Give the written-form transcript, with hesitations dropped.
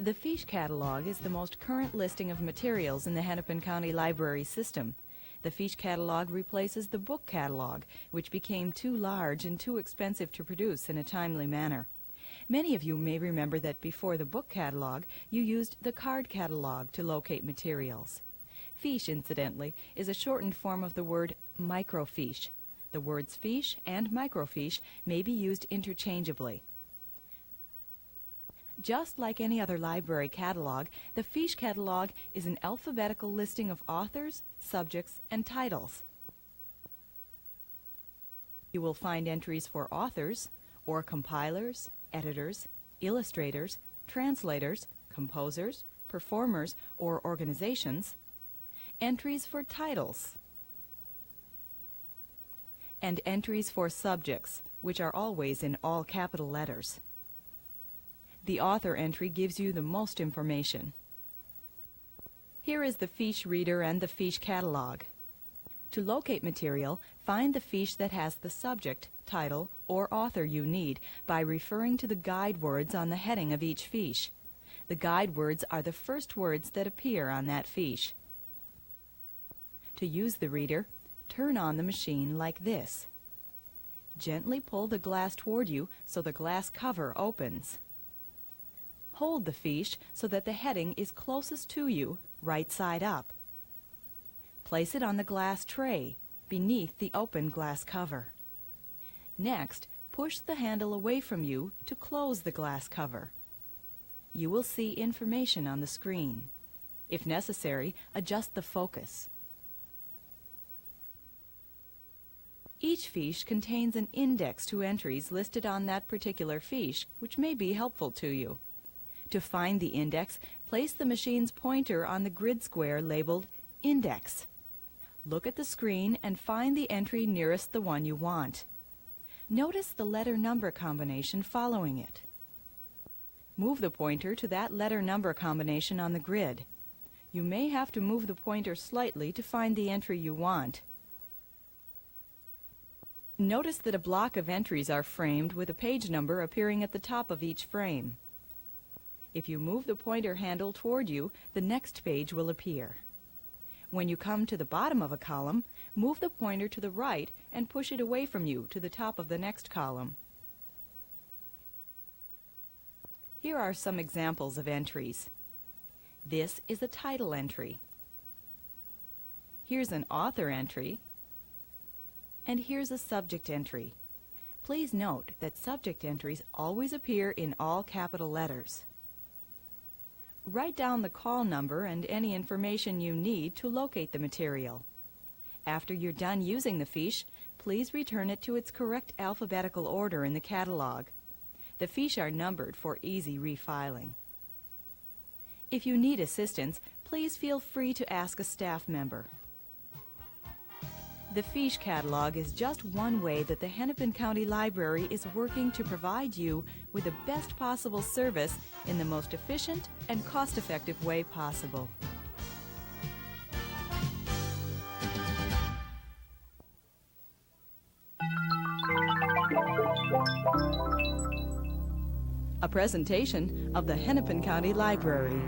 The Fiche Catalog is the most current listing of materials in the Hennepin County Library system. The Fiche Catalog replaces the book catalog, which became too large and too expensive to produce in a timely manner. Many of you may remember that before the book catalog, you used the card catalog to locate materials. Fiche, incidentally, is a shortened form of the word microfiche. The words fiche and microfiche may be used interchangeably. Just like any other library catalog, the Fiche Catalog is an alphabetical listing of authors, subjects, and titles. You will find entries for authors, or compilers, editors, illustrators, translators, composers, performers, or organizations, entries for titles, and entries for subjects, which are always in all capital letters. The author entry gives you the most information. Here is the Fiche Reader and the Fiche Catalog. To locate material, find the fiche that has the subject, title, or author you need by referring to the guide words on the heading of each fiche. The guide words are the first words that appear on that fiche. To use the reader, turn on the machine like this. Gently pull the glass toward you so the glass cover opens. Hold the fiche so that the heading is closest to you, right side up. Place it on the glass tray, beneath the open glass cover. Next, push the handle away from you to close the glass cover. You will see information on the screen. If necessary, adjust the focus. Each fiche contains an index to entries listed on that particular fiche, which may be helpful to you. To find the index, place the machine's pointer on the grid square labeled Index. Look at the screen and find the entry nearest the one you want. Notice the letter-number combination following it. Move the pointer to that letter-number combination on the grid. You may have to move the pointer slightly to find the entry you want. Notice that a block of entries are framed with a page number appearing at the top of each frame. If you move the pointer handle toward you, the next page will appear. When you come to the bottom of a column, move the pointer to the right and push it away from you to the top of the next column. Here are some examples of entries. This is a title entry. Here's an author entry. And here's a subject entry. Please note that subject entries always appear in all capital letters. Write down the call number and any information you need to locate the material. After you're done using the fiche, please return it to its correct alphabetical order in the catalog. The fiche are numbered for easy refiling. If you need assistance, please feel free to ask a staff member. The Fiche Catalog is just one way that the Hennepin County Library is working to provide you with the best possible service in the most efficient and cost-effective way possible. A presentation of the Hennepin County Library.